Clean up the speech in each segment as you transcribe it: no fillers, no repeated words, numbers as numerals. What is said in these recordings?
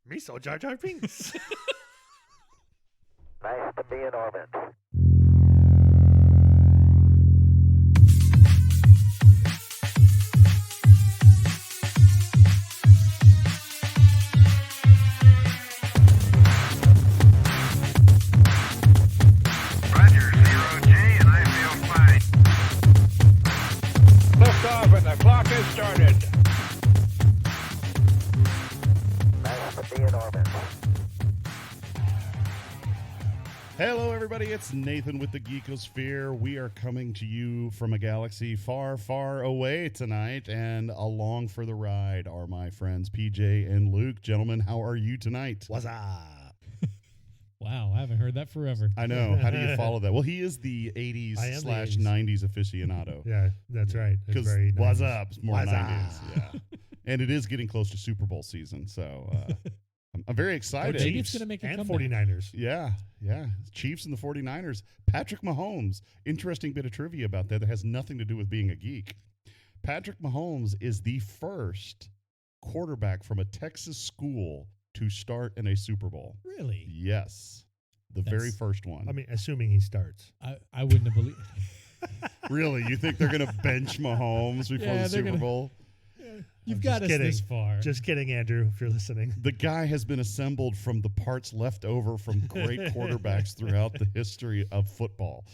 Miso Jar Jar Binks. Nice to be in orbit. Roger, 0G, and I feel fine. Lift off and the clock has started. Nice to be in orbit. Hello, everybody. It's Nathan with the Geekosphere. We are coming to you from a galaxy far, far away tonight, and along for the ride are my friends PJ and Luke. Gentlemen, how are you tonight? What's up? Wow, I haven't heard that forever. I know. How do you follow that? Well, he is the I am the 80s/90s aficionado. Yeah, that's right. It's Because very what's 90s. up? It's more What's 90s. up? Yeah. And it is getting close to Super Bowl season, so I'm very excited. Maybe it's gonna make a and comeback. 49ers. Yeah. Chiefs and the 49ers. Patrick Mahomes. Interesting bit of trivia about that has nothing to do with being a geek. Patrick Mahomes is the first quarterback from a Texas school to start in a Super Bowl. Really? Yes. The very first one. I mean, assuming he starts. I wouldn't have believed. Really? You think they're going to bench Mahomes before Yeah, the they're Super gonna- Bowl? You've I'm got just us kidding. this far. Just kidding, Andrew, if you're listening. The guy has been assembled from the parts left over from great quarterbacks throughout the history of football.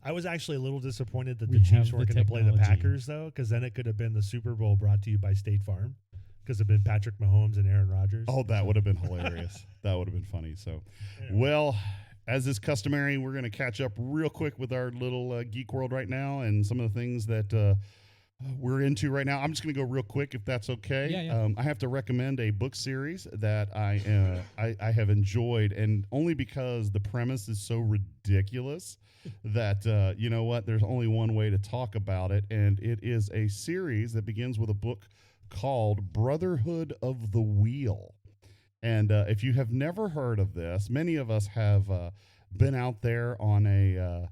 I was actually a little disappointed that We the have Chiefs weren't the going to play the technology. Packers, though, because then it could have been the Super Bowl brought to you by State Farm, because it'd been Patrick Mahomes and Aaron Rodgers. Oh, that would have been hilarious. That would have been funny. So, well, as is customary, we're going to catch up real quick with our little geek world right now and some of the things that we're into right now. I'm just going to go real quick, if that's okay. Yeah. I have to recommend a book series that I have enjoyed, and only because the premise is so ridiculous that, you know what, there's only one way to talk about it, and it is a series that begins with a book called Brotherhood of the Wheel. And if you have never heard of this, many of us have been out there on a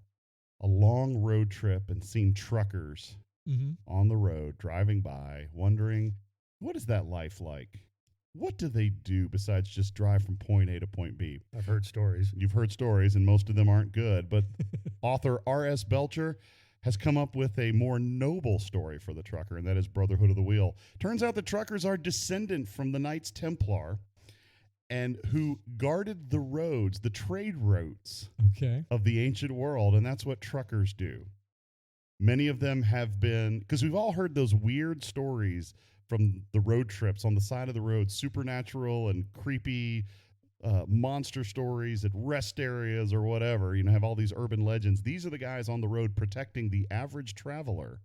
long road trip and seen truckers on the road driving by, wondering, what is that life like? What do they do besides just drive from point A to point B? I've heard stories. You've heard stories, and most of them aren't good, but author R.S. Belcher has come up with a more noble story for the trucker, and that is Brotherhood of the Wheel. Turns out the truckers are descendant from the Knights Templar, and who guarded the roads, the trade routes Okay. of the ancient world, and that's what truckers do. Many of them have been, because we've all heard those weird stories from the road trips on the side of the road, supernatural and creepy monster stories at rest areas or whatever, have all these urban legends. These are the guys on the road protecting the average traveler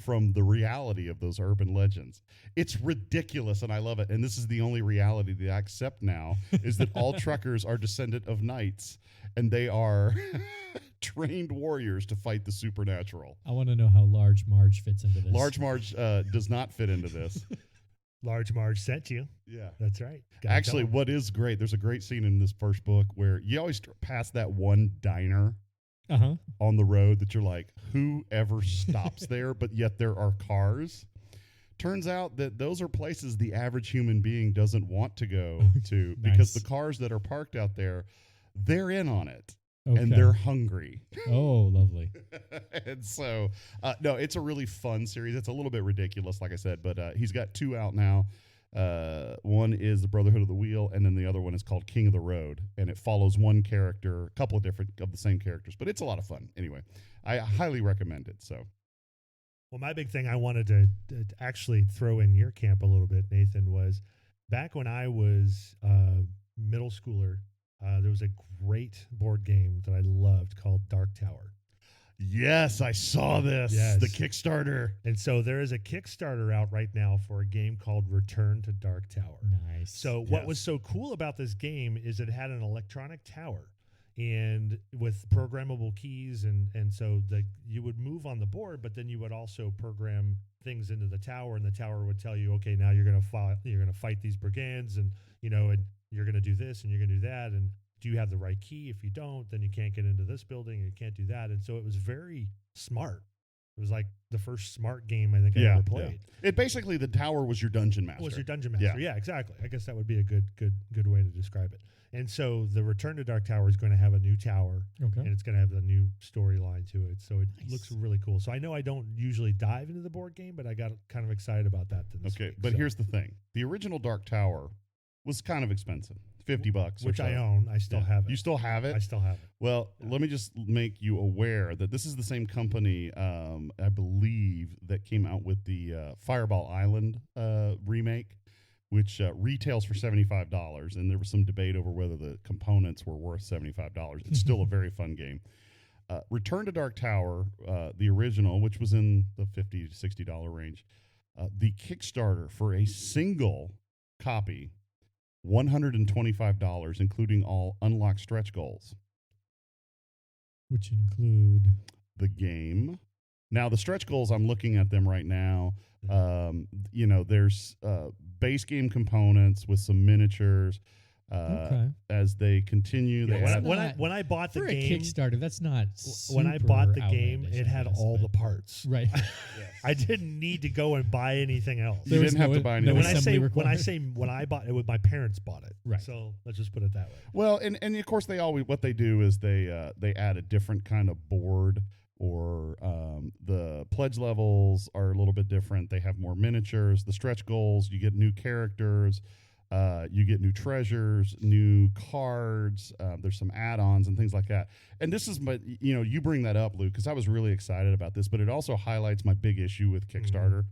from the reality of those urban legends. It's ridiculous, and I love it. And this is the only reality that I accept now, is that all truckers are descendant of knights, and they are trained warriors to fight the supernatural. I want to know how Large Marge fits into this. Large Marge does not fit into this. Large Marge sent you. Yeah. That's right. Gotta Actually, tell 'em. what is great, there's a great scene in this first book where you always pass that one diner Uh-huh. on the road that you're like, who ever stops there? But yet there are cars. Turns out that those are places the average human being doesn't want to go to because Nice. the cars that are parked out there, they're in on it. Okay. And they're hungry. Oh, lovely. And so, no, it's a really fun series. It's a little bit ridiculous, like I said, but he's got two out now. One is the Brotherhood of the Wheel, and then the other one is called King of the Road, and it follows one character, a couple of different of the same characters, but it's a lot of fun. Anyway, I highly recommend it. So, Well, my big thing I wanted to actually throw in your camp a little bit, Nathan, was back when I was middle schooler, there was a great board game that I loved called Dark Tower. yes, I saw this. Yes. The Kickstarter. And so there is a Kickstarter out right now for a game called Return to Dark Tower. Nice. So what was so cool about this game is it had an electronic tower and with programmable keys and so you would move on the board, but then you would also program things into the tower, and the tower would tell you, okay, now you're going to fight these brigands, and and you're going to do this and you're going to do that, and do you have the right key? If you don't, then you can't get into this building, and you can't do that. And so it was very smart. It was like the first smart game I think I ever played. It basically, the tower was your dungeon master. Was your dungeon master? Yeah, exactly. I guess that would be a good way to describe it. And so the Return to Dark Tower is going to have a new tower, and it's going to have a new storyline to it. So it looks really cool. So I know I don't usually dive into the board game, but I got kind of excited about that this week. But here's the thing: the original Dark Tower was kind of expensive, $50, which I own. I still have it. You still have it? I still have it. Well, let me just make you aware that this is the same company, I believe, that came out with the Fireball Island remake, which retails for $75, and there was some debate over whether the components were worth $75. It's still a very fun game. Return to Dark Tower, the original, which was in the $50 to $60 range, the Kickstarter for a single copy, $125, including all unlocked stretch goals. Which include the game. Now, the stretch goals, I'm looking at them right now. There's base game components with some miniatures. As they continue, they when I bought the for game, a Kickstarter, that's not. When I bought the game, outlandish, it had all the parts. Right. I didn't need to go and buy anything else. You didn't have to buy anything. When I bought it, my parents bought it. Right. So let's just put it that way. Well, and of course what they do is they add a different kind of board, or the pledge levels are a little bit different. They have more miniatures. The stretch goals, you get new characters. You get new treasures, new cards. There's some add-ons and things like that. And this is you bring that up, Luke, because I was really excited about this, but it also highlights my big issue with Kickstarter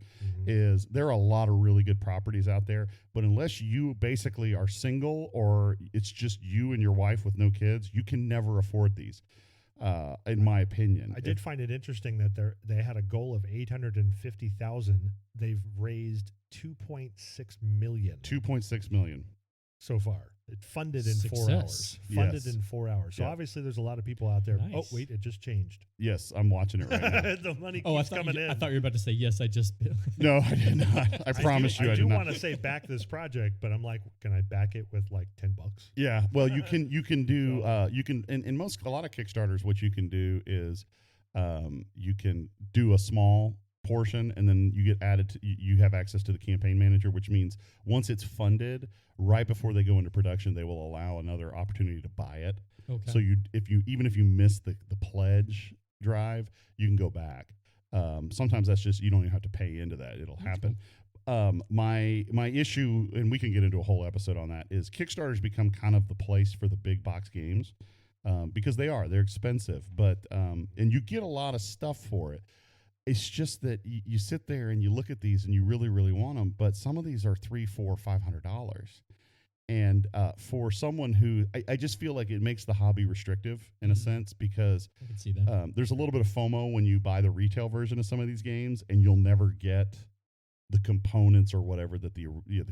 is there are a lot of really good properties out there, but unless you basically are single or it's just you and your wife with no kids, you can never afford these. In my opinion, I did find it interesting that they had a goal of 850,000. They've raised 2.6 million. 2.6 million so far. It funded in Success. 4 hours. Funded Yes. in 4 hours. So obviously, there's a lot of people out there. Nice. Oh wait, it just changed. Yes, I'm watching it right now. The money I keeps thought coming in. I thought you were about to say yes. I just. No, I did not. I promise you, I I did do not. want to say back this project, but I'm like, can I back it with like $10? Yeah, well, you can do a lot of Kickstarters. What you can do is you can do a small portion, and then you get added to, you have access to the campaign manager, which means once it's funded, right before they go into production, they will allow another opportunity to buy it. Okay. So if you miss the pledge drive, you can go back. Sometimes that's just, you don't even have to pay into that. It'll happen. My issue, and we can get into a whole episode on that, is Kickstarter's become kind of the place for the big box games, because they're expensive, but and you get a lot of stuff for it. It's just that you sit there and you look at these and you really, really want them, but some of these are $300, $400, $500. And for someone who, I just feel like it makes the hobby restrictive in a sense, because I can see that. there's a little bit of FOMO when you buy the retail version of some of these games, and you'll never get the components or whatever that the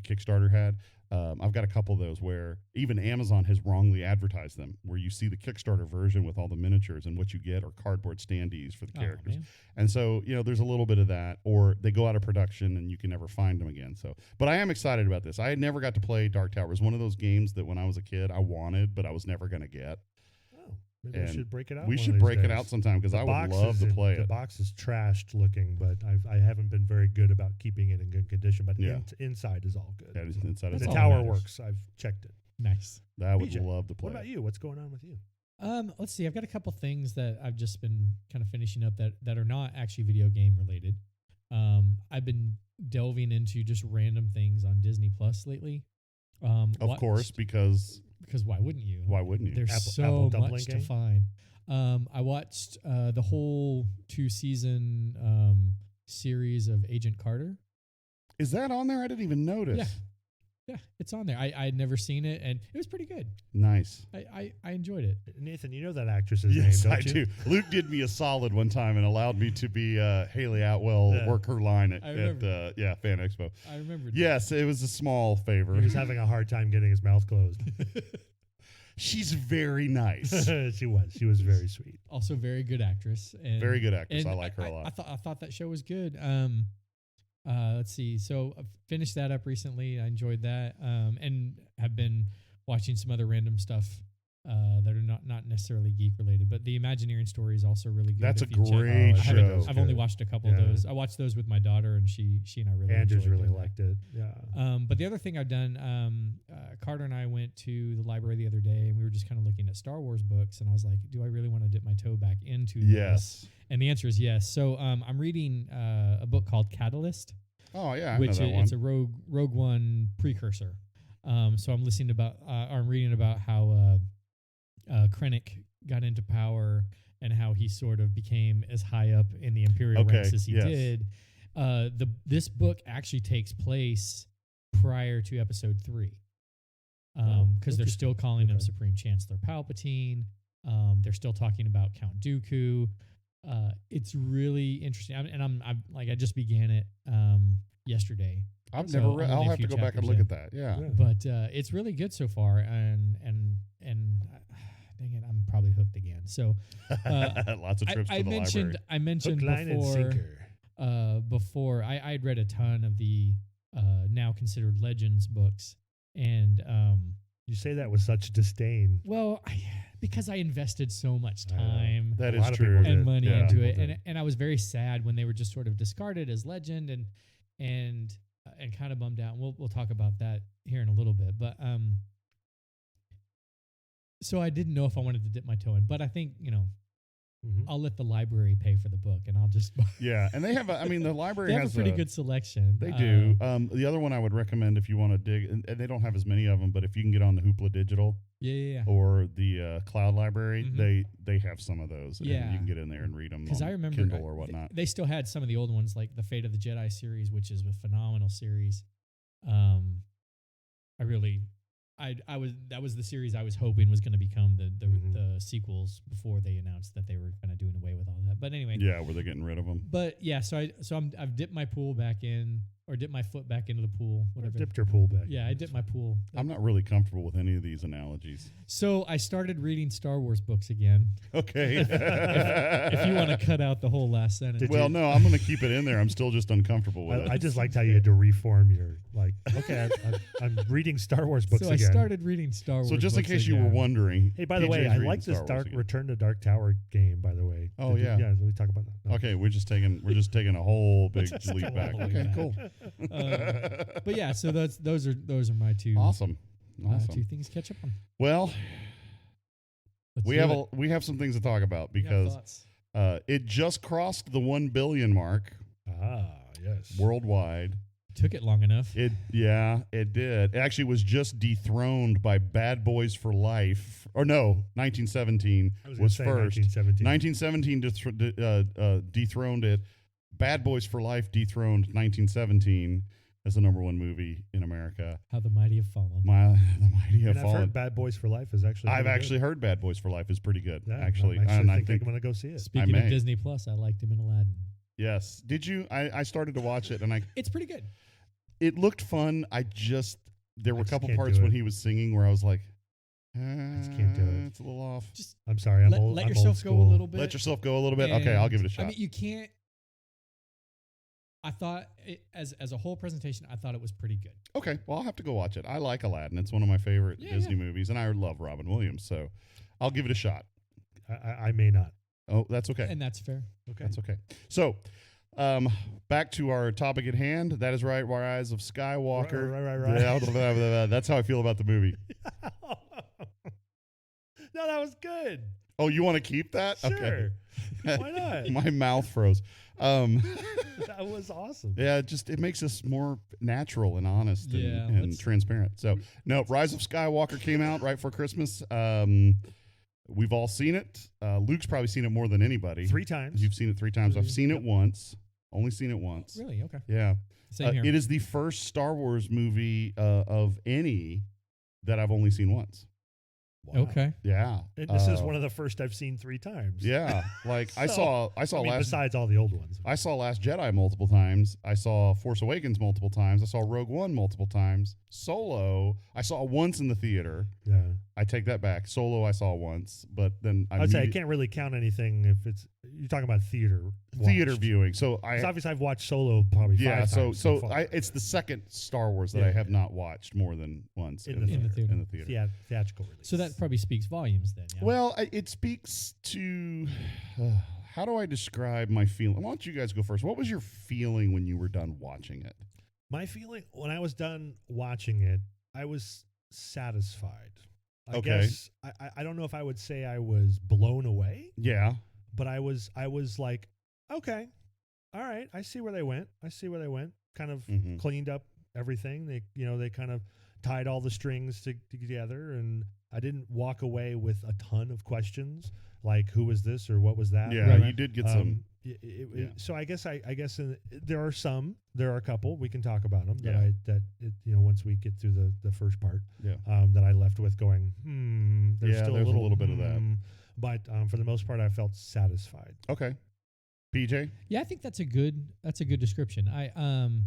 Kickstarter had. I've got a couple of those where even Amazon has wrongly advertised them, where you see the Kickstarter version with all the miniatures, and what you get are cardboard standees for the characters. Man. And so, there's a little bit of that, or they go out of production and you can never find them again. So, but I am excited about this. I had never got to play Dark Tower. It was one of those games that when I was a kid, I wanted, but I was never going to get. Maybe we should break it out. We one should of these break it days. out sometime, because I would love to play The it. box is trashed looking, but I haven't been very good about keeping it in good condition. But Yeah. inside is all good. That is inside of The all tower that matters. works. I've checked it. Nice. I would BJ, love to play What about it. you? What's going on with you? Let's see. I've got a couple things that I've just been kind of finishing up that are not actually video game related. I've been delving into just random things on Disney Plus lately. Of course, because why wouldn't you? why wouldn't you? There's Apple so Dumpling much to Gang? find. I watched the whole 2-season series of Agent Carter. Is that on there? I didn't even notice. Yeah, it's on there. I had never seen it, and it was pretty good. Nice. I enjoyed it. Nathan, you know that actress's Yes, name, I don't you? do. Luke did me a solid one time and allowed me to be Haley Atwell, Yeah. work her line at I remember. Fan Expo. I remember. Yes, it was a small favor. He was having a hard time getting his mouth closed. She's very nice. She was very sweet. Also, very good actress. And, Very good actress. and I like her a lot. I thought that show was good. Let's see. So I finished that up recently. I enjoyed that. And have been watching some other random stuff that are not necessarily geek related, but the Imagineering story is also really good. That's a if you check- great I haven't- show. I've only watched a couple of Yeah. those. I watched those with my daughter, and she and I really Andrews enjoyed really doing that. liked it. Yeah. But the other thing I've done, Carter and I went to the library the other day, and we were just kind of looking at Star Wars books, and I was like, do I really want to dip my toe back into this? Yes. And the answer is yes. So I'm reading a book called Catalyst, Oh yeah, I which know that one. it's a Rogue One precursor. So I'm listening about, I'm reading about how Krennic got into power and how he sort of became as high up in the Imperial Okay, ranks as he yes. did. This book actually takes place prior to Episode 3, because they're still calling him Okay. Supreme Chancellor Palpatine. They're still talking about Count Dooku. It's really interesting, I just began it yesterday. I've so never I'm read. only a I'll have to few go back and chapters look in. at that. Yeah. Yeah. But it's really good so far, and dang it, I'm probably hooked again. So Lots of trips I to the mentioned library. I mentioned Hook, line, and sinker. before I had read a ton of the now considered Legends books, and You say that with such disdain. well, because I invested so much I know. time That A is lot of true. people and did. money Yeah. into it, People and I was very sad when they were just sort of discarded as legend, and kind of bummed out. And we'll talk about that here in a little bit, but so I didn't know if I wanted to dip my toe in, but I think Mhm. I'll let the library pay for the book, and I'll just Yeah, and they have. The library they have has a pretty good selection. They do. The other one I would recommend if you want to dig, and they don't have as many of them, but if you can get on the Hoopla Digital Yeah. or the Cloud Library, Mhm. they have some of those. And Yeah. you can get in there and read them Because on I remember Kindle or whatnot. They still had some of the old ones, like the Fate of the Jedi series, which is a phenomenal series. That was the series I was hoping was going to become the Mhm. sequels before they announced that they were kind of doing away with all that. But anyway, Yeah, where they're getting rid of them. but yeah, I've dipped my pool back in, or dipped my foot back into the pool, whatever. Dipped your pool back. Yeah, I dipped my pool. I'm not really comfortable with any of these analogies. So I started reading Star Wars books again. Okay. If you want to cut out the whole last sentence. Did Well, you- no, I'm going to keep it in there. I'm still just uncomfortable with it. I just liked how you had to reform your okay. I'm reading Star Wars books So I again. started reading Star Wars. So just in books case you were again. wondering. Hey, by the PJ's way, I reading like this Star Wars again. Return to Dark Tower game. By the way. Oh, Did you- yeah. Yeah. Let me talk about that. No. Okay, we're just taking a whole big Just leap a back. whole Okay, leap cool. But yeah, so those are my two Awesome. two things to catch up on. Well, Let's we do have it. we have some things to talk about You got because thoughts? it just crossed the 1 billion mark Yes. worldwide. Took it long enough. It did. It actually was just dethroned by Bad Boys for Life. Or no, 1917 I was gonna was say first. 1917. 1917 dethroned it. Bad Boys for Life dethroned 1917 as the number 1 movie in America. How the mighty have fallen. The mighty have And I've fallen. heard Bad Boys for Life is actually. I've pretty actually heard Bad Boys for Life is pretty good. good. Yeah, actually, I actually and I think think I'm gonna go see it. Speaking of may. Disney Plus, I liked him in Aladdin. yes. Did you? I started to watch it and It's pretty good. it looked fun. There were a just couple can't parts do when it. he was singing where I was like, just can't do it. It's a little off. Just I'm sorry. I'm let, old. let I'm yourself old go a school. little bit. Let yourself go a little bit. Okay, I'll give it a shot. I mean, you can't. I thought as a whole presentation, I thought it was pretty good. Okay, well, I'll have to go watch it. I like Aladdin. It's one of my favorite Yeah, Disney movies, and I love Robin Williams, so I'll give it a shot. I may not. Oh, that's okay. And that's fair. Okay. That's okay. So, back to our topic at hand. That is right, Rise of Skywalker. Right. That's how I feel about the movie. No, that was good. Oh, you want to keep that? Sure. Okay. Why not? My mouth froze. That was awesome. Yeah, it makes us more natural and honest Yeah, and let's- transparent. So, no, Rise of Skywalker came out right for Christmas. We've all seen it. Luke's probably seen it more than anybody. 3 times. You've seen it 3 times. I've seen it once. Only seen it once. Really? Okay. Yeah. Same here. It is the first Star Wars movie of any that I've only seen once. Wow. Okay. Yeah. And this is one of the first I've seen 3 times. Yeah. Like I So, saw I mean, last besides all the old ones. I saw Last Jedi multiple times. I saw Force Awakens multiple times. I saw Rogue One multiple times. Solo, I saw once in the theater. Yeah. I take that back. Solo, I saw once, but then I would say I can't really count anything if it's you're talking about theater watched. viewing. So 'Cause obviously I've watched Solo probably yeah. 5 times so far. It's the second Star Wars that Yeah, I have yeah. not watched more than once In the theater. In the theater. Theatrical release. So that probably speaks volumes then. Yeah. Well, it speaks to how do I describe my feeling? Why don't you guys go first? What was your feeling when you were done watching it? My feeling when I was done watching it, I was satisfied. I Okay. guess I don't know if I would say I was blown away, Yeah. but I was like, okay, all right, I see where they went. Kind of Mhm. cleaned up everything. They kind of tied all the strings together, and I didn't walk away with a ton of questions like who was this or what was that. Yeah, Right. you did get some. Yeah. So I guess there are a couple we can talk about them Yeah. once we get through the first part Yeah. that I left with going there's Yeah, still there's a a little little bit of that. but for the most part I felt satisfied. Okay. PJ? Yeah, I think that's a good description. I'm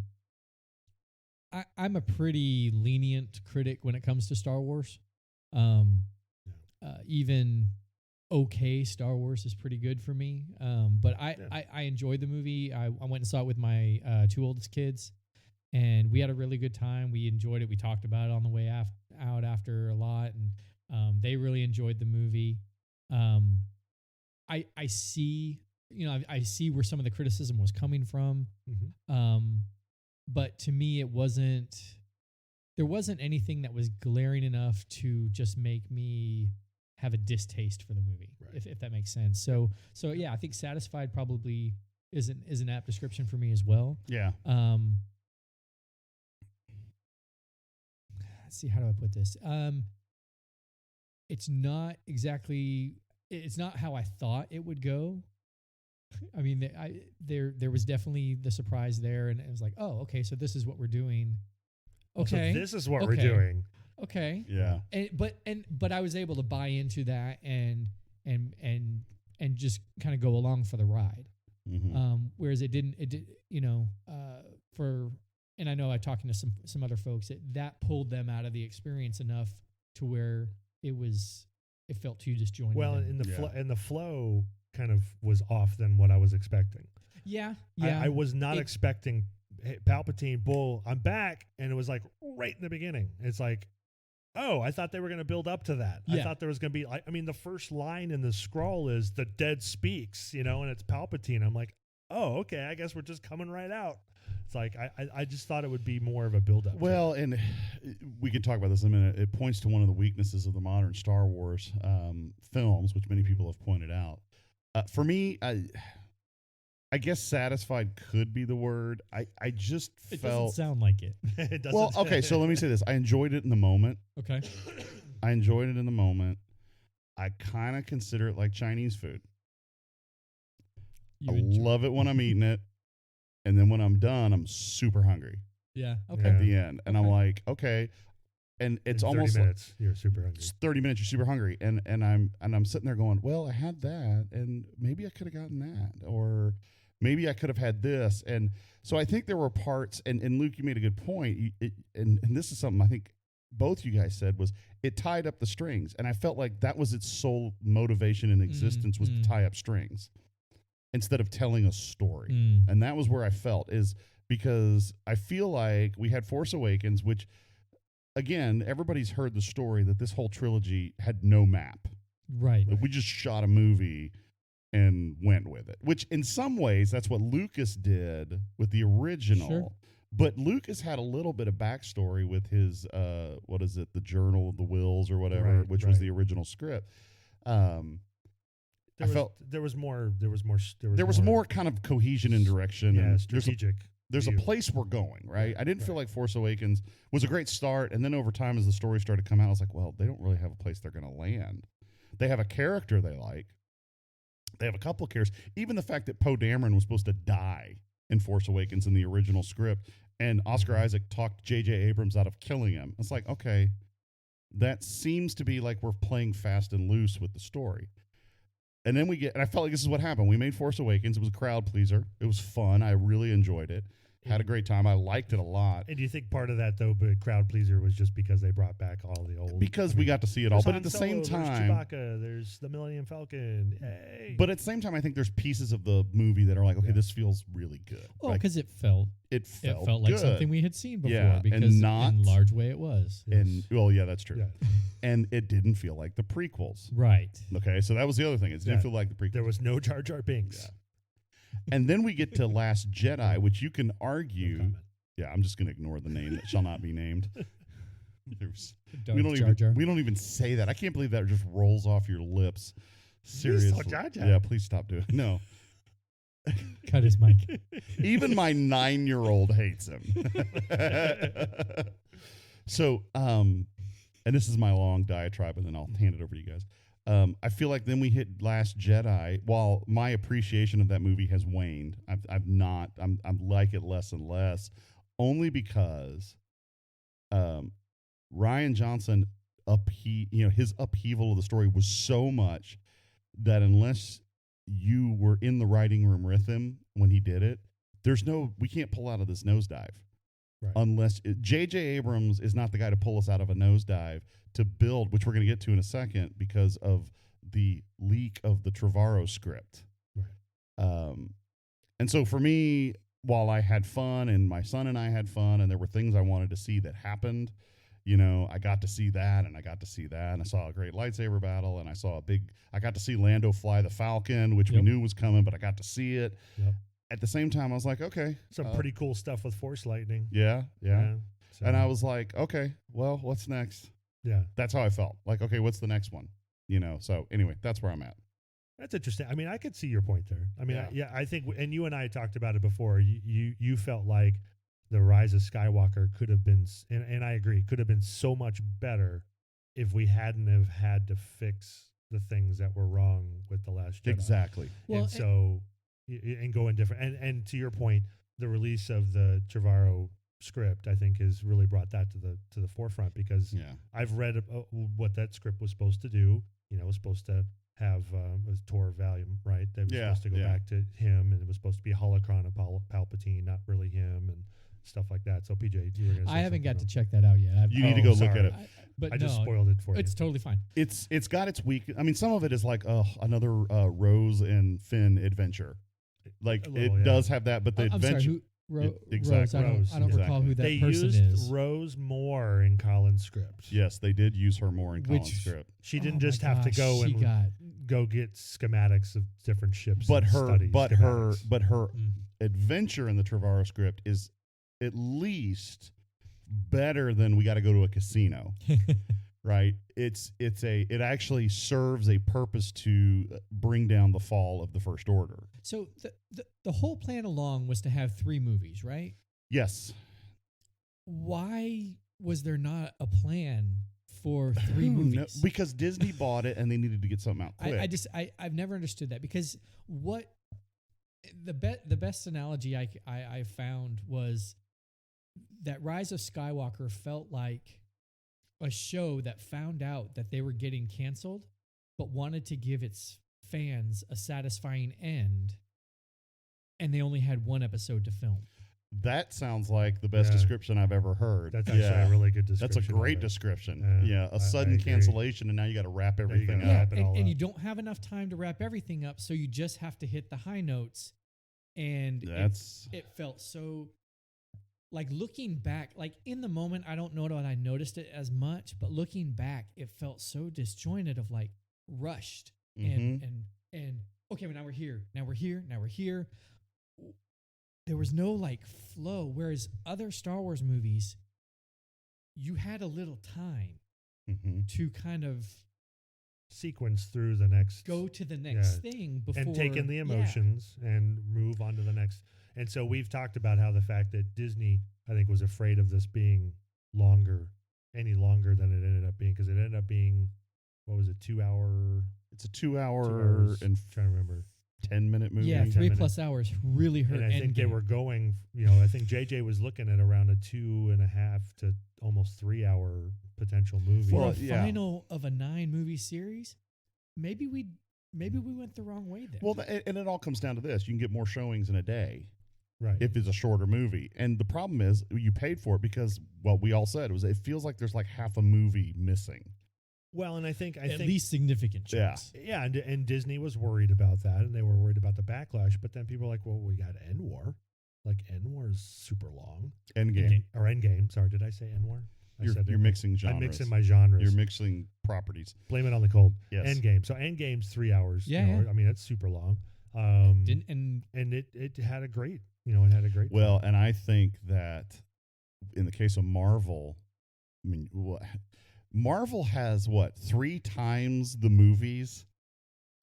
a pretty lenient critic when it comes to Star Wars. Even okay Star Wars is pretty good for me. But I enjoyed the movie. I went and saw it with my 2 oldest kids, and we had a really good time. We enjoyed it. We talked about it on the way out after a lot, and they really enjoyed the movie. I see, I see where some of the criticism was coming from. Mm-hmm. But to me, there wasn't anything that was glaring enough to just make me have a distaste for the movie, Right. if that makes sense. So yeah, I think satisfied probably is an apt description for me as well. Yeah. Let's see, how do I put this? It's not how I thought it would go. I mean, there was definitely the surprise there, and it was like, oh, okay, so this is what we're doing. Okay, So this is what we're Okay. doing. okay, Yeah. but I was able to buy into that and just kind of go along for the ride. Mm-hmm. Whereas it did, and I know I talking to some other folks that pulled them out of the experience enough to where it felt too disjointed. Well, and- in the flow kind of was off than what I was expecting. yeah. I was not It- expecting hey, Palpatine, bull, I'm back. And it was like right in the beginning. It's like, oh, I thought they were going to build up to that. I Yeah. thought there was going to be, the first line in the scroll is the dead speaks, and it's Palpatine. I'm like, oh, okay, I guess we're just coming right out. It's like, I just thought it would be more of a build up. Well, and we could talk about this in a minute. It points to one of the weaknesses of the modern Star Wars films, which many people have pointed out. For me, I guess satisfied could be the word. I just It doesn't felt. sound like it. It doesn't. Well, okay, so let me say this. I enjoyed it in the moment. Okay. I enjoyed it in the moment. I kind of consider it like Chinese food. I love it when I'm eating it. And then when I'm done, I'm super hungry Yeah. Yeah. Okay. at the end. And I'm Okay. like, okay. And it's in 30 almost like minutes, you're super hungry. it's 30 minutes, you're super hungry. And I'm sitting there going, well, I had that, and maybe I could have gotten that, or maybe I could have had this. And so I think there were parts, and Luke, you made a good point. And this is something I think both you guys said, was it tied up the strings. And I felt like that was its sole motivation in existence, was to tie up strings instead of telling a story. And that was where I felt, is because I feel like we had Force Awakens, which, again, everybody's heard the story that this whole trilogy had no map. Right. Like, we just shot a movie and went with it, which in some ways that's what Lucas did with the original. Sure. But Lucas had a little bit of backstory with his, what is it, the Journal of the Wills or whatever, Right, which was right. the original script. There was more kind of cohesion and direction. Yeah, and strategic. there's a view. place we're going, right? I didn't feel right. like Force Awakens was a great start, and then over time, as the story started to come out, I was like, well, they don't really have a place they're going to land. They have a character they like. They have a couple of characters. Even the fact that Poe Dameron was supposed to die in Force Awakens in the original script, and Oscar Isaac talked J.J. Abrams out of killing him. It's like, okay, that seems to be like we're playing fast and loose with the story. And then and I felt like this is what happened. We made Force Awakens. It was a crowd pleaser. It was fun. I really enjoyed it. Had a great time. I liked it a lot. And do you think part of that, though, but crowd pleaser was just because they brought back all the old? Because we got to see it all. there's But Han at the Solo, same there's time, Chewbacca, there's the Millennium Falcon. Yay. but at the same time, I think there's pieces of the movie that are like, okay, Yeah. this feels really good. Well, Like, because it felt it felt like good. something we had seen before. Yeah, and because not- in large way it was. And well, yeah, that's true. Yeah. And it didn't feel like the prequels. Right. Okay, so that was the other thing. It didn't Yeah. feel like the prequels. there was no Jar Jar Binks. And then we get to Last Jedi, which you can No argue. comment. Yeah, I'm just going to ignore the name that shall not be named. There's- Darth we don't Jar even Jar. we don't even say that. I can't believe that just rolls off your lips. Please Seriously. don't Jar Jar. Yeah, please stop doing it. No. Cut his mic. Even my 9-year-old hates him. So, and this is my long diatribe, and then I'll hand it over to you guys. I feel like then we hit Last Jedi. While my appreciation of that movie has waned, I'm like it less and less, only because Ryan Johnson his upheaval of the story was so much that unless you were in the writing room with him when he did it, we can't pull out of this nosedive. Right. Unless J.J. Abrams is not the guy to pull us out of a nosedive to build, which we're going to get to in a second because of the leak of the Trevorrow script. Right. And so for me, while I had fun and my son and I had fun and there were things I wanted to see that happened, I got to see that and I got to see that and I saw a great lightsaber battle and I got to see Lando fly the Falcon, which we Yep. knew was coming, but I got to see it. Yep. At the same time, I was like, okay. Some pretty cool stuff with Force lightning. Yeah. So, And I was like, okay, well, what's next? yeah. That's how I felt. Like, okay, what's the next one? So anyway, that's where I'm at. That's interesting. I mean, I could see your point there. I mean, Yeah. I think, and you and I talked about it before. You felt like the Rise of Skywalker could have been, and I agree, could have been so much better if we hadn't have had to fix the things that were wrong with the Last Jedi. Exactly. Well, and so, and go in different. And to your point, the release of the Trevorrow script, I think, has really brought that to the forefront because Yeah. I've read what that script was supposed to do. It was supposed to have a Tor Valium, right? That was Yeah, supposed to go yeah. back to him, and it was supposed to be a holocron of Palpatine, not really him, and stuff like that. So, PJ, you were going to say I haven't got to something check that out yet. You need to go look sorry. at it. But I no, just spoiled it for you. it's totally fine. It's got its weak. I mean, some of it is like, another Rose and Finn adventure. Like A little, it yeah. does have that, but the I'm adventure. sorry, exactly. Rose. I Rose, don't recall who that They person used is. Rose more in Colin's script. Yes, they did use her more in Colin's Which- script. She Oh didn't my just have to gosh, go she and got go get schematics of different ships. But and her, study but her, schematics. but her Mm. adventure in the Trevorrow script is at least better than we got to go to a casino. Right? It actually serves a purpose to bring down the fall of the First Order. So the whole plan along was to have 3 movies, right? Yes. Why was there not a plan for 3 Who movies? kno- because Disney bought it and they needed to get something out quick. I've never understood that because what the best analogy I found was that Rise of Skywalker felt like a show that found out that they were getting canceled, but wanted to give its fans a satisfying end, and they only had 1 episode to film. That sounds like the best Yeah. description I've ever heard. That's actually a really good description. That's a great of it. description. Yeah, A I sudden agree. cancellation, and now you got to wrap Now you everything gotta up. wrap it all and up. you don't have enough time to wrap everything up, so you just have to hit the high notes. And That's it felt so, like, looking back, like in the moment, I don't know that I noticed it as much, but looking back, it felt so disjointed of like rushed and okay, well, now we're here. There was no like flow. Whereas other Star Wars movies, you had a little time to kind of sequence through the next go to the next thing before and take in the yeah. emotions and move on to the next. And so we've talked about how the fact that Disney, I think, was afraid of this being any longer than it ended up being, because it ended up being, what was it, 2 hour? It's a 2 hour hours, and trying to remember. 10-minute movie. Yeah, 10 3+ hours really hurt. And I think they were going, I think JJ was looking at around a 2.5 to almost 3 hour potential movie. for Well, a yeah. final of a 9-movie series. Maybe we went the wrong way there. Well, and it all comes down to this: you can get more showings in a day, Right. if it's a shorter movie. And the problem is you paid for it because what we all said was it feels like there's like half a movie missing. Well, and I think At least significant chunks. Yeah, and Disney was worried about that, and they were worried about the backlash. But then people were like, well, we got Endwar. Like, Endwar is super long. Endgame. Or Endgame. Sorry, did I say Endwar? You're mixing genres. I'm mixing my genres. You're mixing properties. Blame it on the cold. Yes. Endgame. So Endgame's 3 hours. Yeah, you know, yeah. I mean, it's super long. And It had a great, it had a great. Well, time. and I think that in the case of Marvel, I mean, Marvel has 3 times the movies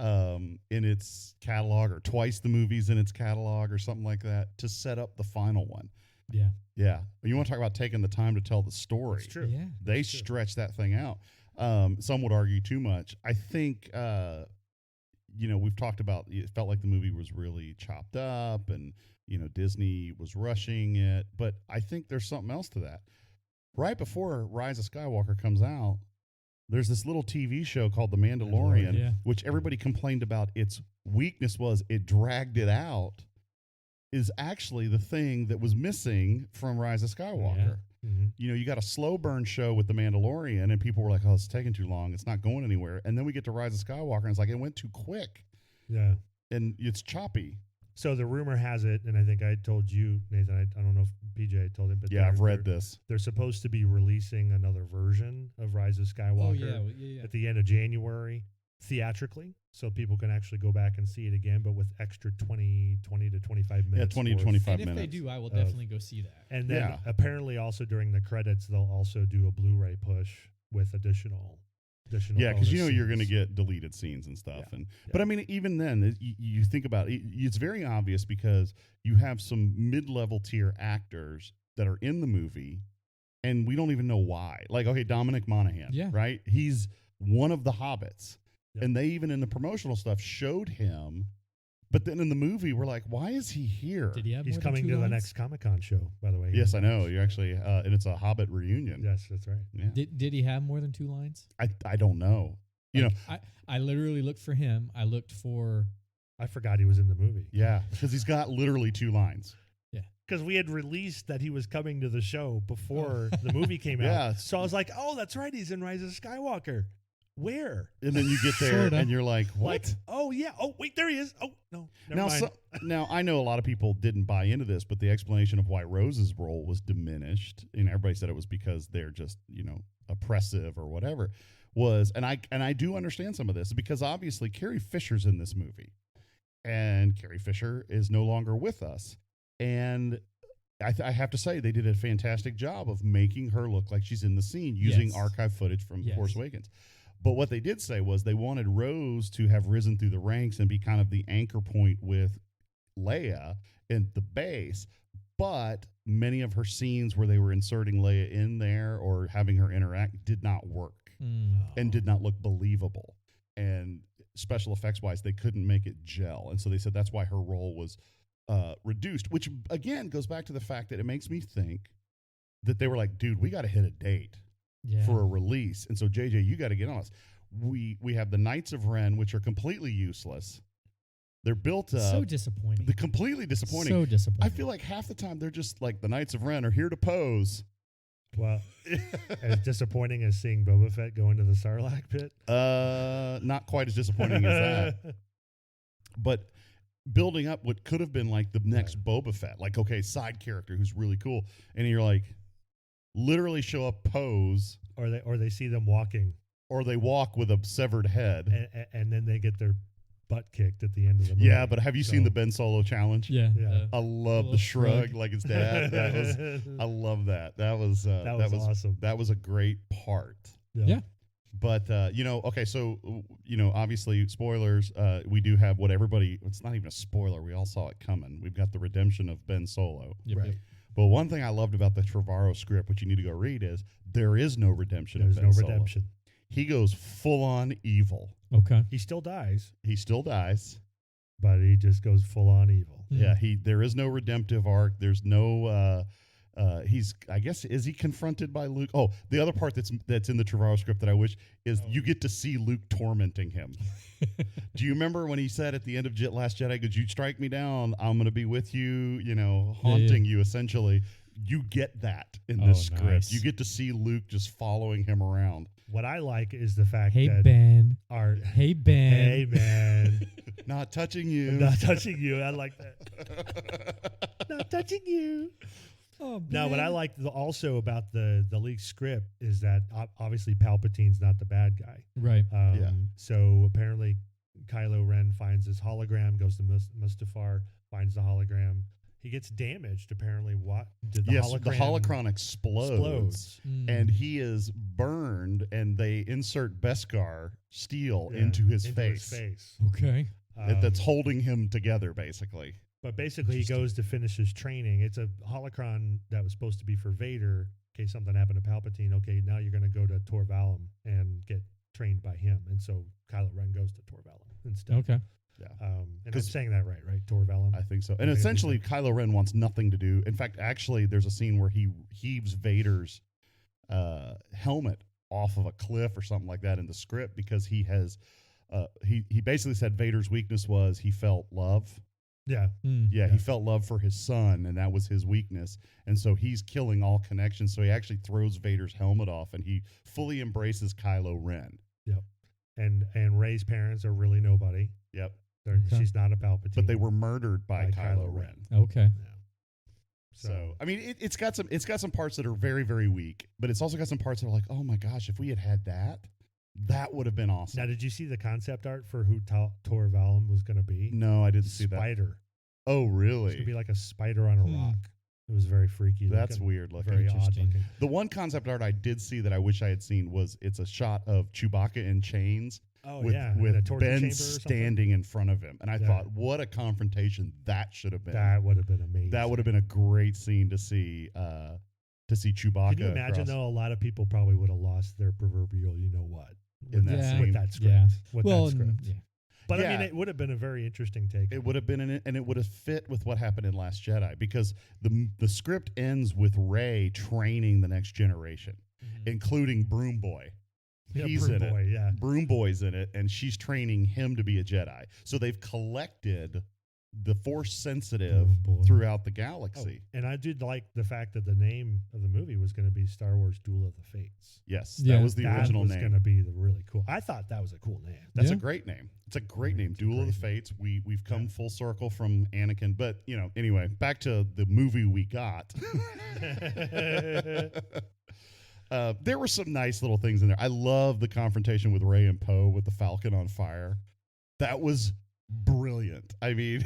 in its catalog, or twice the movies in its catalog, or something like that, to set up the final one. yeah. Yeah, you want to talk about taking the time to tell the story? It's true. Yeah. They That's true. stretch that thing out. Some would argue too much. I think, we've talked about it felt like the movie was really chopped up and, Disney was rushing it. But I think there's something else to that. Right before Rise of Skywalker comes out, there's this little TV show called The Mandalorian, Yeah. which everybody complained about. Its weakness was it dragged it out, is actually the thing that was missing from Rise of Skywalker. Mhm. You got a slow burn show with The Mandalorian, and people were like, oh, it's taking too long. It's not going anywhere. And then we get to Rise of Skywalker, and it's like, it went too quick, Yeah. and it's choppy. So the rumor has it, and I think I told you, Nathan. I don't know if PJ told it, but Yeah, I've they're- read this. They're supposed to be releasing another version of Rise of Skywalker yeah. at the end of January theatrically, so people can actually go back and see it again, but with extra 20 to 25 minutes. 20 to worth. 25 And if minutes. they do, I will definitely go see that. And then Yeah. apparently also during the credits, they'll also do a Blu-ray push with additional. Yeah, because bonus you're going to scenes. get deleted scenes and stuff. Yeah. But I mean, even then, you think about it, it's very obvious because you have some mid-level tier actors that are in the movie, and we don't even know why. Like, okay, Dominic Monaghan, Yeah. right? He's one of the hobbits. Yep. And they even in the promotional stuff showed him. But then in the movie, we're like, why is he here? Did he have He's more coming than to 2 the lines? next Comic-Con show, by the way. Yes, I know. You're actually, and it's a Hobbit reunion. Yes, that's right. Yeah. Did he have more than 2 lines? I don't know. I literally looked for him. I looked for I forgot he was in the movie. Yeah, because he's got literally 2 lines. Because we had released that he was coming to the show before the movie came Yeah. out. So I was like, oh, that's right. He's in Rise of Skywalker. Where? And then you get there Sorta. and you're like, what? Like, oh, yeah. Oh, wait, there he is. Oh, no. Never Now, mind. now, I know a lot of people didn't buy into this, but the explanation of why Rose's role was diminished, and everybody said it was because they're just, oppressive or whatever, was, and I do understand some of this, because obviously Carrie Fisher's in this movie, and Carrie Fisher is no longer with us. And I have to say, they did a fantastic job of making her look like she's in the scene using Yes. archive footage from Yes. Force Awakens. But what they did say was they wanted Rose to have risen through the ranks and be kind of the anchor point with Leia in the base. But many of her scenes where they were inserting Leia in there or having her interact did not work and did not look believable. And special effects wise, they couldn't make it gel. And so they said that's why her role was reduced, which again goes back to the fact that it makes me think that they were like, dude, we got to hit a date for a release. And so JJ, you got to get on us. We have the Knights of Ren, which are completely useless. They're built up. So disappointing. They're completely disappointing. So disappointing. I feel like half the time they're just like the Knights of Ren are here to pose. Well, as disappointing as seeing Boba Fett go into the Sarlacc pit. Not quite as disappointing as that. But building up what could have been like the next Boba Fett, like, okay, side character who's really cool. And you're like, literally show up, pose, Or they see them walking, or they walk with a severed head. and then they get their butt kicked at the end of the movie. Yeah, but have you seen So- the Ben Solo challenge? Yeah. Yeah. I love little the shrug shrug. like his dad. I love that. That was awesome. That was a great part. Yeah. But okay, so obviously spoilers. We do have what everybody. It's not even a spoiler. We all saw it coming. We've got the redemption of Ben Solo. Yep, Right. yep. But one thing I loved about the Trevorrow script, which you need to go read, is there is no redemption. There's of no Ben Solo. redemption. He goes full on evil. Okay. He still dies, He still dies. but he just goes full on evil. Mm. Yeah. There is no redemptive arc. There's no he's, I guess, is he confronted by Luke? Oh, the other part that's in the Trevorrow script that I wish is you get to see Luke tormenting him. Do you remember when he said at the end of Last Jedi, "Could you strike me down? I'm going to be with you," haunting you essentially. You get that in this script. Nice. You get to see Luke just following him around. What I like is the fact Hey that Ben. Hey man, Not touching you. not touching you. I like that. Not touching you. Oh, Now, what I like also about the leaked script is that obviously Palpatine's not the bad guy. Right. Yeah. So apparently Kylo Ren finds his hologram, goes to Mustafar, finds the hologram. He gets damaged. Apparently, the holocron explodes. And Mm. he is burned, and they insert Beskar steel into his face. Okay. That's holding him together, basically. But basically, he goes to finish his training. It's a holocron that was supposed to be for Vader in case something happened to Palpatine. Okay, now you're going to go to Tor Valum and get trained by him. And so Kylo Ren goes to Tor Valum instead. Okay. Yeah. And I'm saying that right? Tor Valum? I think so. And essentially, Kylo Ren wants nothing to do. In fact, actually, there's a scene where he heaves Vader's helmet off of a cliff or something like that in the script because he has he basically said Vader's weakness was he felt love. Yeah. Yeah, he felt love for his son, and that was his weakness. And so he's killing all connections. So he actually throws Vader's helmet off, and he fully embraces Kylo Ren. Yep. And Rey's parents are really nobody. Yep. Okay. She's not a Palpatine. But they were murdered by Kylo Ren. Okay. Yeah. So I mean, it's got some parts that are very, very weak, but it's also got some parts that are like, oh my gosh, if we had that, that would have been awesome. Now, did you see the concept art for who Tor Valum was going to be? No, I didn't see that. Spider. Oh, It's really? going to be like a spider on a rock. It was very freaky. That's looking, weird looking. Very odd Interesting. looking. The one concept art I did see that I wish I had seen was it's a shot of Chewbacca in chains Oh, with, yeah. in a with torture Ben chamber or something? standing in front of him. And I Yeah. thought, what a confrontation that should have been. That would have been amazing. That would have been a great scene to see Chewbacca. Can you imagine, across- though, a lot of people probably would have lost their proverbial you-know-what In with that that, scene. with that script. Yeah. With Well, that script. yeah. But, I Yeah. mean, it would have been a very interesting take. It would have been and it would have fit with what happened in Last Jedi because the script ends with Rey training the next generation, including Broom Boy. Yeah, He's Broom in Boy, it. yeah. Broom Boy's in it, and she's training him to be a Jedi. So they've collected the Force sensitive Broom Boy. throughout the Oh, galaxy. and I did like the fact that the name of the movie was going to be Star Wars Duel of the Fates. Yes, Yeah. that was the That original was name. going to be the really cool. I thought that was a cool name. That's Yeah. a great name. It's a great name. It's a Duel of the great Fates. We've come full circle from Anakin, but anyway, back to the movie we got. There were some nice little things in there. I love the confrontation with Rey and Poe with the Falcon on fire. That was brilliant. I mean,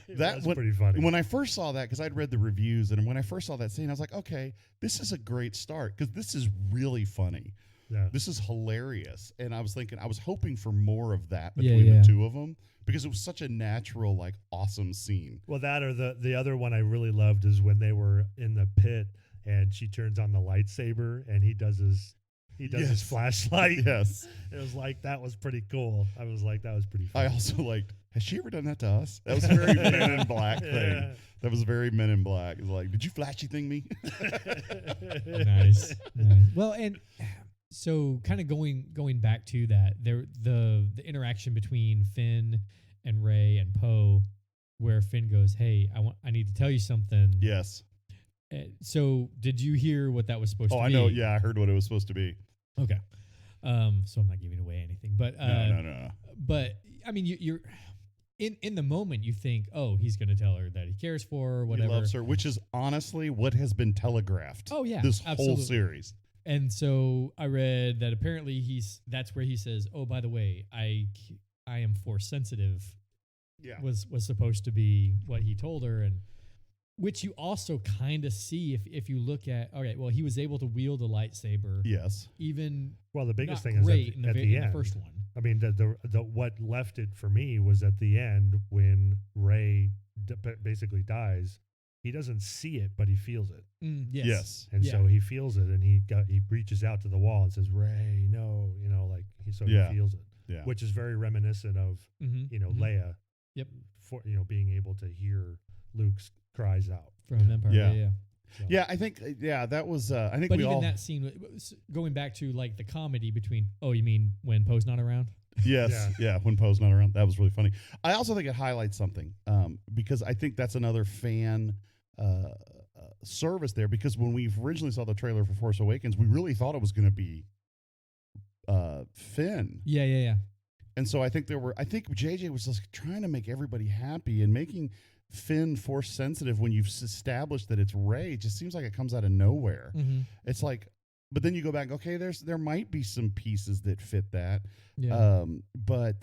that was pretty funny. when I first saw that, because I'd read the reviews, and when I first saw that scene, I was like, okay, this is a great start because this is really funny. Yeah. This is hilarious. And I was hoping for more of that Yeah, between yeah. the two of them because it was such a natural, like, awesome scene. Well, that or the other one I really loved is when they were in the pit and she turns on the lightsaber and he does his Yes. flashlight. Yes. It was like that was pretty cool. I was like that was pretty funny. I also liked, has she ever done that to us? That was a very Men in Black thing. Yeah. That was very Men in Black. It was like, did you flashy thing me? Nice. Well, and so kind of going back to that, the interaction between Finn and Rey and Poe, where Finn goes, "Hey, I need to tell you something." Yes. So did you hear what that was supposed to be? Oh, I know. Yeah, I heard what it was supposed to be. Okay. So I'm not giving away anything, but No. But I mean, you're in the moment you think, oh, he's going to tell her that he cares for her, whatever. He loves her, which is honestly what has been telegraphed. Oh, yeah, this absolutely. whole series. And so I read that apparently that's where he says, "Oh, by the way, I am Force sensitive." Yeah. Was supposed to be what he told her, and which you also kind of see if you look at. All right, well, he was able to wield a lightsaber. Yes. Even Well, the biggest not thing is great at in the, at the, the in end. the first one. I mean, the what left it for me was at the end when Rey basically dies. He doesn't see it, but he feels it, Yes. and Yeah. so he feels it, and he reaches out to the wall and says, "Rey, no," he Yeah. feels it, Yeah. which is very reminiscent of Mhm. Leia. Yep. For being able to hear Luke's cries out. From Empire. Yeah. Yeah. So. Yeah, I think that was I think But we even all that scene, going back to like the comedy between. Oh, you mean when Poe's not around? Yes, yeah. When Poe's not around, that was really funny. I also think it highlights something because I think that's another fan service there. Because when we originally saw the trailer for Force Awakens, we really thought it was going to be Finn. Yeah. And so I think JJ was just trying to make everybody happy, and making Finn Force sensitive when you've established that it's Rey. It just seems like it comes out of nowhere. Mm-hmm. It's like, but then you go back, okay, there might be some pieces that fit that. Yeah. But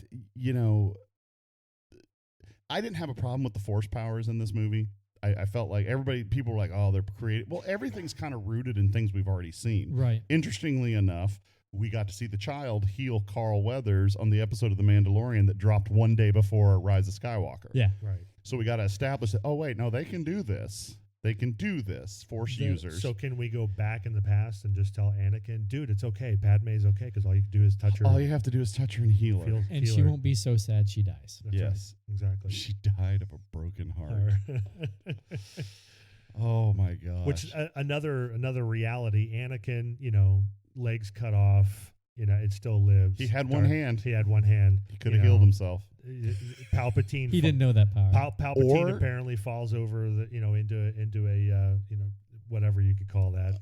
I didn't have a problem with the Force powers in this movie. I felt like people were like, oh, they're creative. Well, everything's kind of rooted in things we've already seen. Right. Interestingly enough, we got to see the child heal Carl Weathers on the episode of The Mandalorian that dropped one day before Rise of Skywalker. Yeah. Right. So we got to establish that, oh, wait, no, they can do this. They can do this, Force users. So can we go back in the past and just tell Anakin, dude, it's okay. Padme's okay because all you can do is touch her. All you have to do is touch her and heal her. And she won't be so sad she dies. That's Yes. right. Exactly. She died of a broken heart. Oh, my gosh. Which another reality. Anakin, legs cut off. It still lives. He had one hand. He had one hand. He could have healed himself. Palpatine. He didn't know that power. Palpatine apparently falls over into a whatever you could call that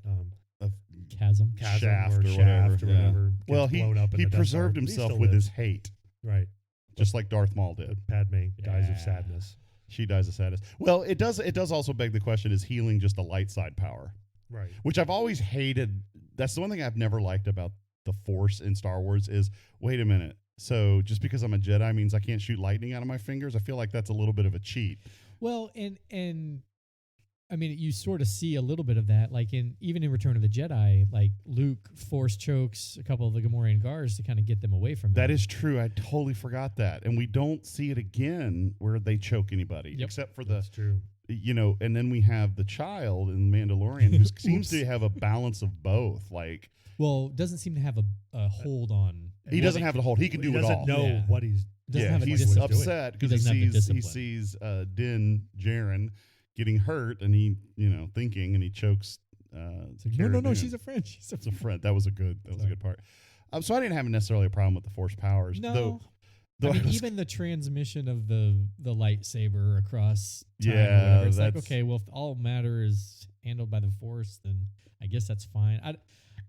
Chasm. chasm or Shaft or shaft or whatever, yeah. whatever. Well, gets blown up in he the Death preserved Star. He himself still with lives. his hate, right. just like Darth Maul did. But Padme dies of Yeah. sadness. She dies of sadness. Well, it does also beg the question: is healing just a light side power? Right. Which I've always hated. That's the one thing I've never liked about the Force in Star Wars is, wait a minute. So just because I'm a Jedi means I can't shoot lightning out of my fingers? I feel like that's a little bit of a cheat. Well, and I mean, you sort of see a little bit of that, like even in Return of the Jedi, like Luke force chokes a couple of the Gamorrean guards to kind of get them away from That him. is true. I totally forgot that. And we don't see it again where they choke anybody, Yep. except for That's true. and then we have the child in The Mandalorian who seems to have a balance of both. Like, Well, doesn't seem to have a hold on. he doesn't have to hold. He can do He it doesn't all. know Yeah. what he's Doesn't Yeah, have a he's discipline. upset because doesn't have the he discipline. sees Din Djarin getting hurt, and he thinking, and he chokes. It's like, Cara no, Dune. she's a friend. She's a It's a friend. That was a good part. So I didn't have necessarily a problem with the Force powers. No. Though I mean, I was- even the transmission of the lightsaber across time or Yeah, whatever, it's like, that's- okay, well, if all matter is handled by the Force, then I guess that's fine. I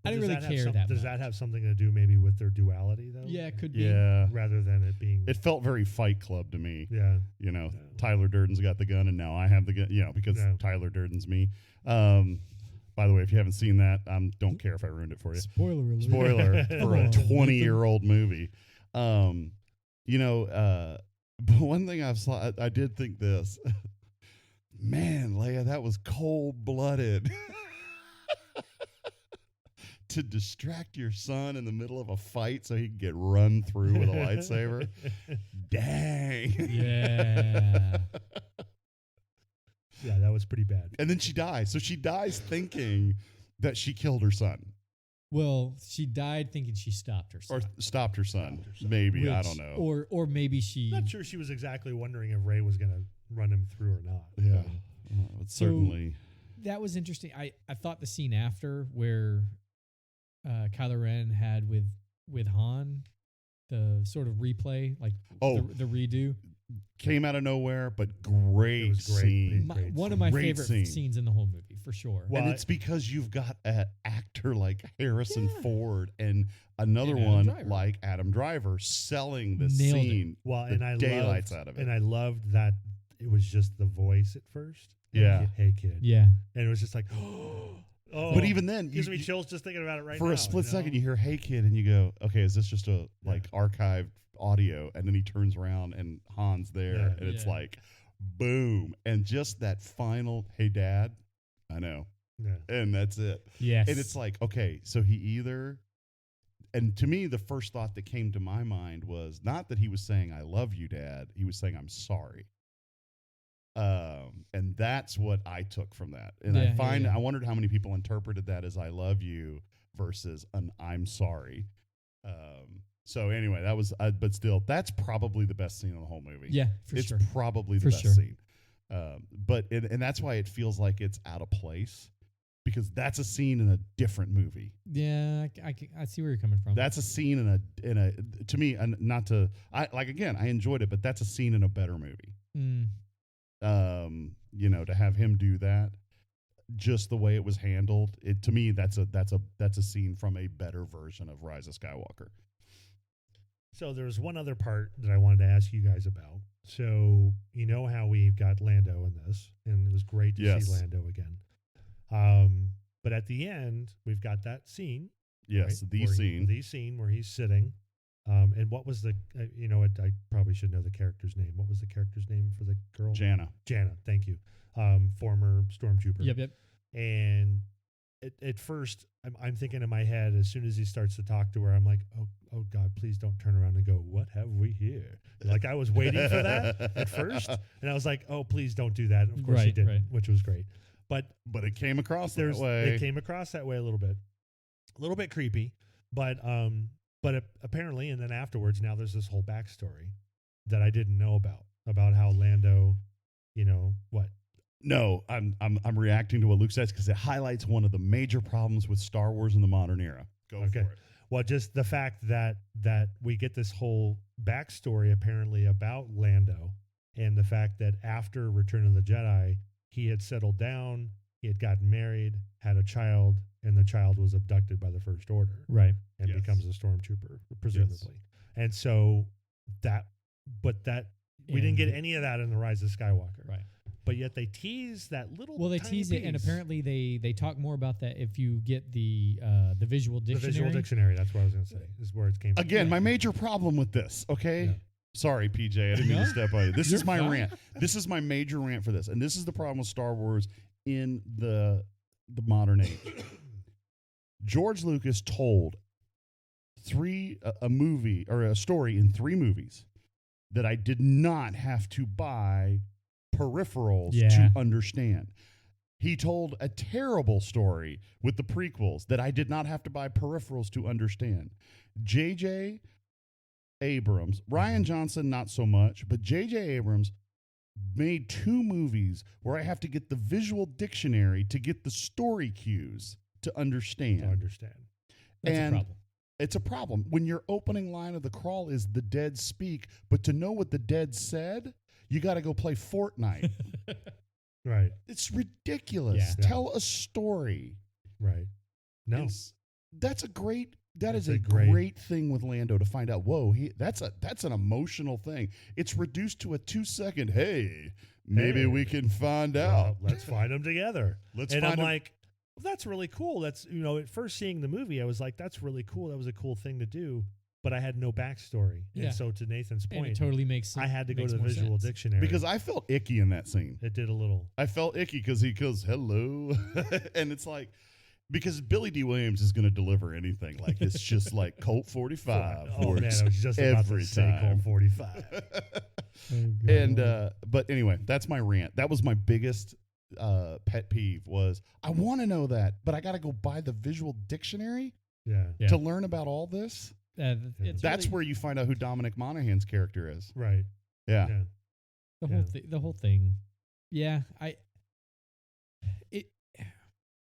didn't really care that Does much. that have something to do maybe with their duality though? Yeah, it could be. yeah, Rather than it being. it felt very Fight Club to me. Yeah. Tyler Durden's got the gun, and now I have the gun. Because Yeah. Tyler Durden's me. By the way, if you haven't seen that, don't care if I ruined it for you. Spoiler alert. Spoiler for Come a on, 20-year-old movie. But one thing I did think this. Man, Leia, that was cold-blooded. To distract your son in the middle of a fight so he can get run through with a lightsaber. Dang. Yeah. Yeah, that was pretty bad. And then she dies. So she dies thinking that she killed her son. Well, she died thinking she stopped herself. Or stopped her son. Stopped her son. Maybe. I Which- don't know. Or maybe she. Not sure she was exactly wondering if Rey was going to run him through or not. Yeah. But It's certainly. That was interesting. I thought the scene after where Kylo Ren had with Han, the sort of replay, like the redo. Came out of nowhere, but great It was great. scene. Great One of scene. my Great favorite scene. scenes in the whole movie, for sure. Well, And it's because you've got an actor like Harrison Yeah. Ford and another And Adam one Driver. like Adam Driver selling the Nailed it. scene. Well, the and I daylights loved, out of it. and I loved that it was just the voice at first. Yeah. Hey kid. Yeah. And it was just like, oh. But even then, gives me chills just thinking about it right now. for a split second, you hear "Hey kid," and you go, "Okay, is this just a archived audio?" And then he turns around and Han's there, Yeah. and it's Yeah. like, boom! And just that final "Hey dad," I know, Yeah. and that's it. Yes. And it's like, okay, so he either, and to me, the first thought that came to my mind was not that he was saying "I love you, Dad." He was saying "I'm sorry." And that's what I took from that. And Yeah, I wondered how many people interpreted that as "I love you" versus an "I'm sorry." So anyway, that was, but still, that's probably the best scene in the whole movie. Yeah, for it's sure. probably the For best sure. scene. And that's why it feels like it's out of place, because that's a scene in a different movie. Yeah, I see where you're coming from. That's a scene in a to me, and not to I enjoyed it, but that's a scene in a better movie. To have him do that, just the way it was handled, it to me that's a scene from a better version of Rise of Skywalker. So there's one other part that I wanted to ask you guys about. So you know how we've got Lando in this, and it was great to see Lando again. But at the end, we've got that scene. Yes, right? the scene where he's sitting. And what was the, I probably should know the character's name. What was the character's name for the girl? Jannah, thank you. Former stormtrooper. Yep. And at first, I'm thinking in my head, as soon as he starts to talk to her, I'm like, oh God, please don't turn around and go, what have we here? Like, I was waiting for that at first. And I was like, oh, please don't do that. And of course he didn't, which was great. But it came across that way. It came across that way a little bit creepy, but apparently, and then afterwards, now there's this whole backstory that I didn't know about how Lando, what? No, I'm reacting to what Luke says because it highlights one of the major problems with Star Wars in the modern era. Go for it. Well, just the fact that we get this whole backstory apparently about Lando, and the fact that after Return of the Jedi, he had settled down, he had gotten married, had a child, and the child was abducted by the First Order. Right. And becomes a stormtrooper, presumably. Yes. And so we didn't get any of that in The Rise of Skywalker. Right. But yet they tease that little Well, they tiny tease piece. it, and apparently they talk more about that if you get the visual dictionary. The visual dictionary, that's what I was going to say, is where it came from. Again, my major problem with this, okay? Yeah. Sorry, PJ, I didn't mean to step on you. This is my rant. This is my major rant for this. And this is the problem with Star Wars in the modern age. George Lucas told a movie or a story in 3 movies that I did not have to buy peripherals to understand. He told a terrible story with the prequels that I did not have to buy peripherals to understand. J.J. Abrams, Rian Johnson, not so much, but J.J. Abrams made 2 movies where I have to get the visual dictionary to get the story cues to understand. That's a problem. It's a problem. When your opening line of the crawl is "the dead speak," but to know what the dead said, you got to go play Fortnite. Right. It's ridiculous. Yeah. Tell a story. Right. No. That's a great thing with Lando to find out, whoa, that's an emotional thing. It's reduced to a 2-second, hey, maybe we can find out. Let's find them together. I'm like, well, that's really cool. That's, at first seeing the movie, I was like, that's really cool. That was a cool thing to do. But I had no backstory. Yeah. And so to Nathan's point, and it totally makes sense. I had to go to the visual dictionary. Because I felt icky in that scene. It did a little. I felt icky because he goes, hello. And it's like, because Billy D. Williams is going to deliver anything. Like, it's just like Colt 45. Oh, man, I was just about to say Colt 45. But anyway, that's my rant. That was my biggest pet peeve was, I want to know that, but I got to go buy the visual dictionary to learn about all this. That's where you find out who Dominic Monaghan's character is. Right. Yeah. The whole thing. Yeah.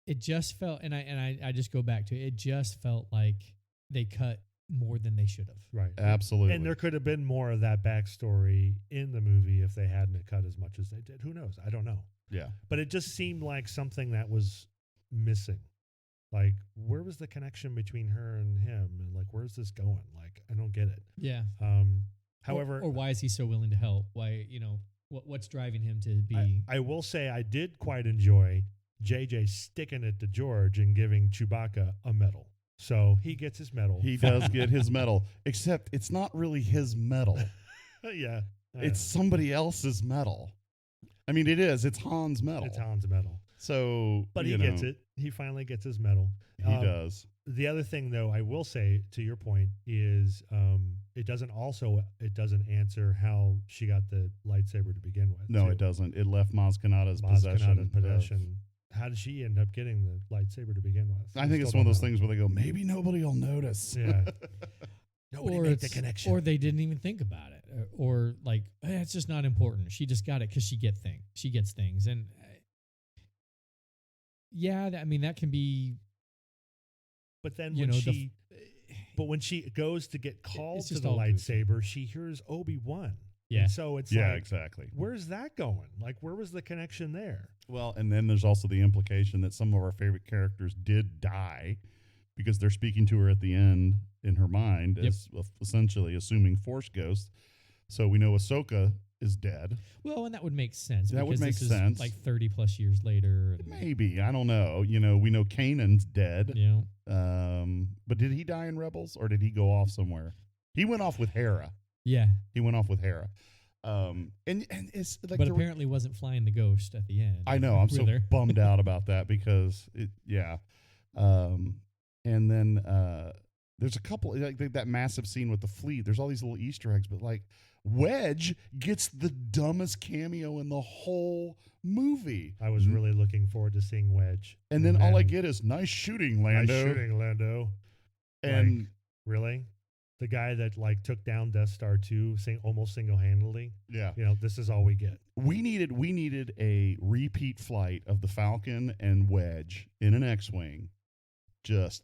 It just felt, and I just go back to it. It just felt like they cut more than they should have. Right. Absolutely. And there could have been more of that backstory in the movie if they hadn't cut as much as they did. Who knows? I don't know. Yeah. But it just seemed like something that was missing. Like, where was the connection between her and him? And like, where's this going? Like, I don't get it. Yeah. However, or why is he so willing to help? Why, what's driving him to be? I will say I did quite enjoy JJ sticking it to George and giving Chewbacca a medal. So he gets his medal. He does get his medal, except it's not really his medal. Yeah. It's somebody else's medal. I mean, it is. It's Han's medal. It's Han's medal. So, but he gets it. He finally gets his medal. He does. The other thing, though, I will say to your point is it doesn't answer how she got the lightsaber to begin with. No, it doesn't. It left Maz Kanata's possession. How did she end up getting the lightsaber to begin with? I think it's one of those things where they go, maybe nobody will notice. Yeah. Nobody made the connection. Or they didn't even think about it. or like it's just not important. She just got it because she gets things, and I mean that can be. But then You when know, but when she goes to get called it's to just the all goofy. lightsaber, she hears Obi-Wan. Yeah. And so it's Yeah, like, exactly. where's that going? Like, where was the connection there? Well, and then there's also the implication that some of our favorite characters did die because they're speaking to her at the end in her mind as essentially assuming Force ghosts. So we know Ahsoka is dead. Well, and that would make sense. That would because make this is sense. like 30 plus years later. And, Maybe. I don't know. You know, we know Kanan's dead. you know, But did he die in Rebels or did he go off somewhere? He went off with Hera. yeah. He went off with Hera. And it's like But apparently wasn't flying the ghost at the end. I know. I'm so With her. bummed out about that because and then there's a couple like that massive scene with the fleet. There's all these little Easter eggs, but like Wedge gets the dumbest cameo in the whole movie. I was really looking forward to seeing Wedge. And then all I get is nice shooting, Lando. Nice shooting, Lando. And Like, really? The guy that like took down Death Star 2 almost single-handedly? yeah. You know, this is all we get. We needed a repeat flight of the Falcon and Wedge in an X-wing, just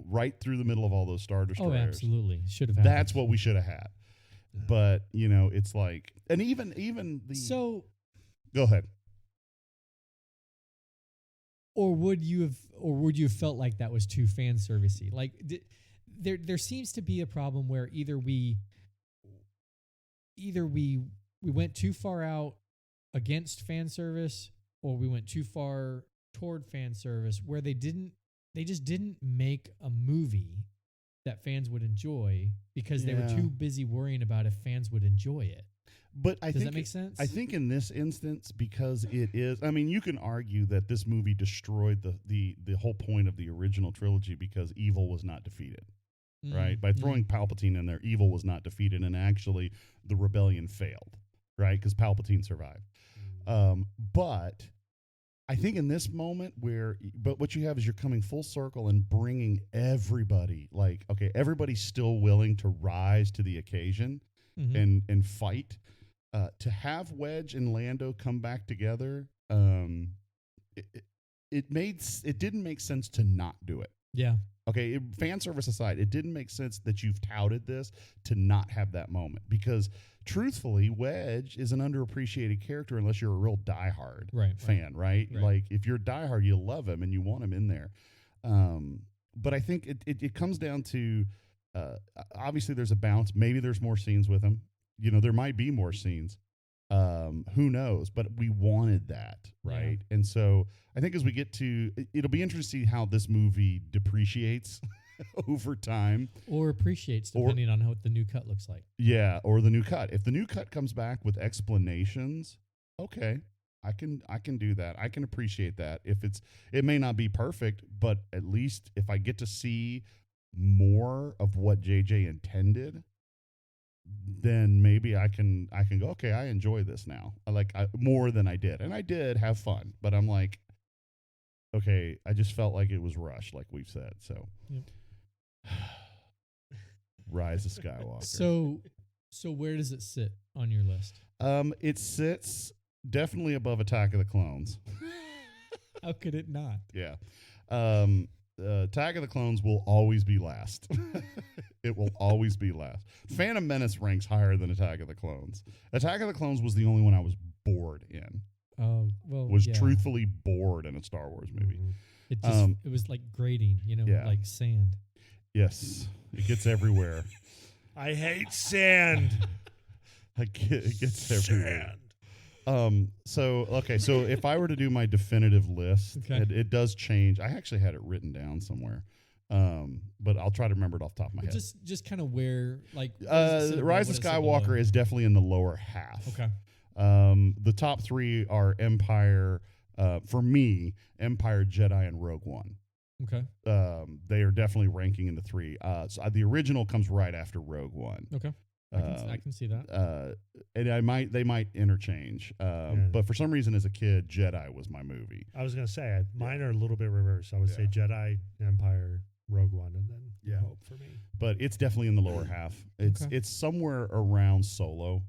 right through the middle of all those Star Destroyers. Oh, absolutely. Should have happened. That's what we should have had. But it's like, and even the. So, Go ahead. or would you have felt like that was too fan servicey? Like, there seems to be a problem where either we went too far out against fan service, or we went too far toward fan service, where they just didn't make a movie that fans would enjoy because they were Yeah. too busy worrying about if fans would enjoy it. But Does that make sense? I think in this instance, because it is, I mean, you can argue that this movie destroyed the whole point of the original trilogy because evil was not defeated. Right? By throwing Palpatine in there, evil was not defeated, and actually the rebellion failed, right? Because Palpatine survived. But I think in this moment but what you have is you're coming full circle and bringing everybody, like, okay, everybody's still willing to rise to the occasion and fight. To have Wedge and Lando come back together, it didn't make sense to not do it. Yeah. Okay, fan service aside, it didn't make sense that you've touted this to not have that moment because, truthfully, Wedge is an underappreciated character unless you're a real diehard fan, right? Like, if you're diehard, you love him and you want him in there. But I think it comes down to, obviously, there's a balance. Maybe there's more scenes with him. There might be more scenes. Who knows? But we wanted that, right? Yeah. And so I think as we get to, it'll be interesting to see how this movie depreciates over time. Or appreciates, depending on what the new cut looks like. Yeah, or the new cut. If the new cut comes back with explanations, okay, I can do that. I can appreciate that. It may not be perfect, but at least if I get to see more of what JJ intended, then maybe I can go, okay, I enjoy this now. More than I did. And I did have fun, but I'm like, okay, I just felt like it was rushed, like we've said. So Rise of Skywalker. So where does it sit on your list? It sits definitely above Attack of the Clones. How could it not? Yeah. Attack of the Clones will always be last. It will always be last. Phantom Menace ranks higher than Attack of the Clones. Attack of the Clones was the only one I was bored in. Oh, well, Truthfully bored in a Star Wars movie. It just it was like grating, like sand. Yes, it gets everywhere. I hate sand. It gets everywhere. So if I were to do my definitive list, it does change. I actually had it written down somewhere. But I'll try to remember it off the top of my head. Just kind of where, like, Rise of Skywalker is definitely in the lower half. Okay. The top three are Empire, for me, Empire, Jedi, and Rogue One. Okay. They are definitely ranking in the three. So the original comes right after Rogue One. Okay. I can see that. And they might interchange. But for some reason, as a kid, Jedi was my movie. I was going to say, mine are a little bit reversed. I would say Jedi, Empire, Rogue One, and then Yeah. Hope for me. But it's definitely in the lower half. Okay. It's somewhere around Solo.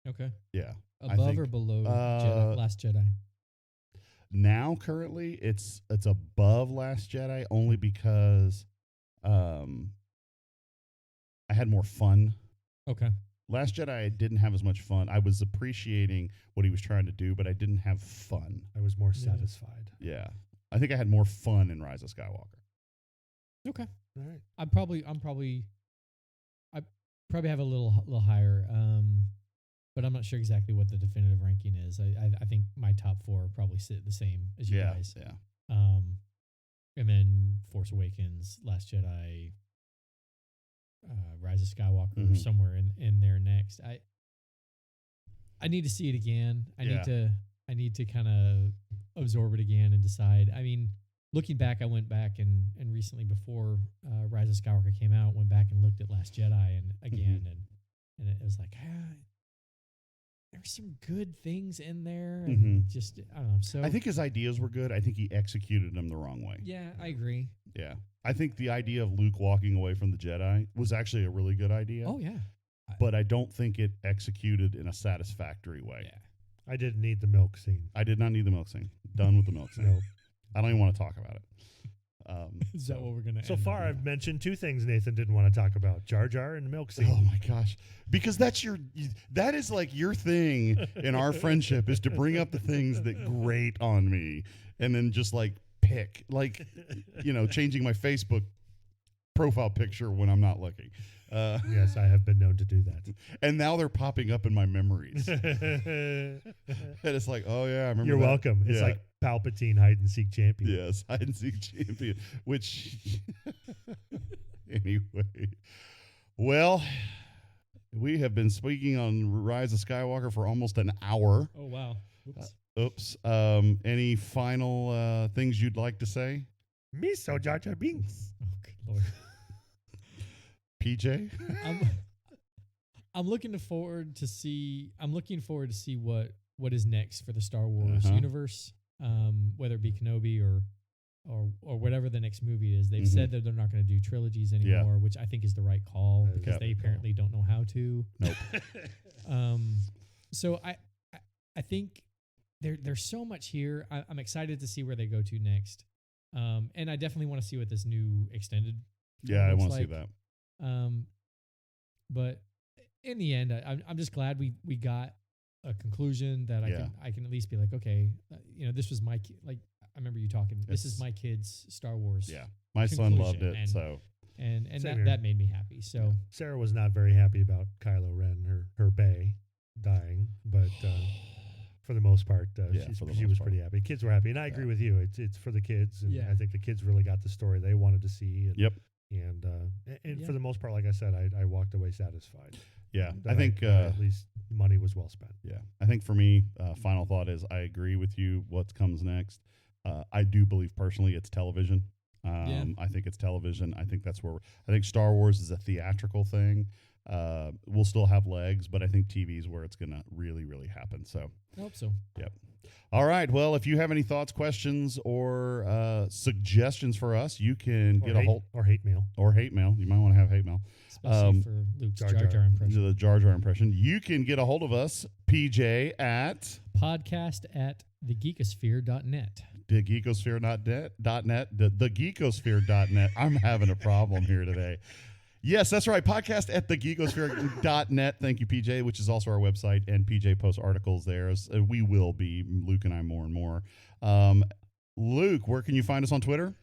Okay. Yeah. Above think, or below Last Jedi? Now currently it's above Last Jedi only because I had more fun. Okay. Last Jedi I didn't have as much fun. I was appreciating what he was trying to do, but I didn't have fun. I was more Yeah. satisfied. Yeah. I think I had more fun in Rise of Skywalker. Okay. All right. I probably have a little higher, but I'm not sure exactly what the definitive ranking is. I think my top 4 probably sit the same as you guys. Yeah. And then Force Awakens, Last Jedi, Rise of Skywalker, Mhm. somewhere in there next. I need to see it again. I need to kind of absorb it again and decide. I mean, looking back, I went back and recently before Rise of Skywalker came out, went back and looked at Last Jedi and again, and it was like, there's some good things in there, and just I don't know. So I think his ideas were good. I think he executed them the wrong way. yeah, I agree. Yeah. I think the idea of Luke walking away from the Jedi was actually a really good idea. Oh yeah, But I don't think it executed in a satisfactory way. yeah. I didn't need the milk scene. I did not need the milk scene. Done with the milk scene. Nope. I don't even want to talk about it. Is that what we're gonna? So end far, on? I've mentioned 2 things Nathan didn't want to talk about: Jar Jar and the milk scene. Oh my gosh. Because that is like your thing in our friendship is to bring up the things that grate on me and then just like pick, like, changing my Facebook profile picture when I'm not looking. Yes, I have been known to do that. And now they're popping up in my memories. And it's like, oh yeah, I remember You're that. welcome. It's Yeah. like Palpatine hide and seek champion. Yes, hide and seek champion. Which, anyway, well, we have been speaking on Rise of Skywalker for almost an hour. Oh wow. Oops. Oops. Any final things you'd like to say, Miso Jar Jar Binks. Oh good lord. PJ? I'm looking forward to see what is next for the Star Wars Uh-huh. universe, whether it be Kenobi or whatever the next movie is. They've said that they're not going to do trilogies anymore, which I think is the right call That is because the they right call. apparently don't know how to. Nope. So I think there's so much here. I'm excited to see where they go to next, and I definitely want to see what this new extended. Yeah, I looks want to see like. that. But in the end, I'm just glad we got a conclusion that I can at least be like, okay, this was my like I remember you talking. This is my kid's Star Wars. Yeah, my son loved conclusion, it. and- So and Same here. that made me happy. So Sarah was not very happy about Kylo Ren, her bae, dying, but for the most part, Yeah, for the she most was part. pretty happy. Kids were happy, and I agree with you. It's for the kids, and Yeah. I think the kids really got the story they wanted to see. And, Yep. And Yeah. for the most part, like I said, I walked away satisfied. yeah, That I think at least money was well spent. yeah, I think for me, final thought is I agree with you. What comes next? I do believe personally it's television. I think it's television. I think that's where I think Star Wars is a theatrical thing. We'll still have legs, but I think TV is where it's going to really, really happen. So, I hope so. yep. All right. Well, if you have any thoughts, questions, or suggestions for us, you can get a hold or hate mail. or hate mail. You might want to have hate mail. Especially for Luke's Jar Jar Jar. Jar impression. The Jar Jar impression. You can get a hold of us, PJ, at Podcast at thegeekosphere.net. the Geekosphere.net, the Geekosphere.net. I'm having a problem here today. Yes, that's right. Podcast at thegeekosphere.net. Thank you, PJ, which is also our website, and PJ posts articles there. As we will be, Luke and I, more and more. Luke, where can you find us on Twitter?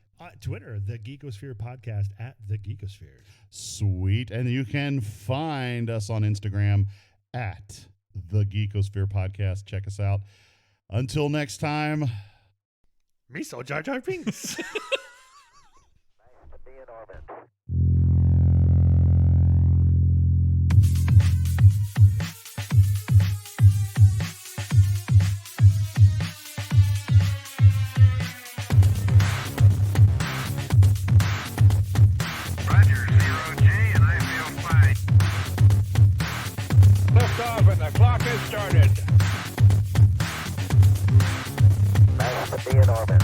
Twitter, the Geekosphere Podcast at the Geekosphere. Sweet. And you can find us on Instagram at the Geekosphere Podcast. Check us out. Until next time. Miso Jar Jar Binks. Nice to be in orbit. Roger, 0G, and I feel fine. Liftoff and the clock has started. Nice to be in orbit.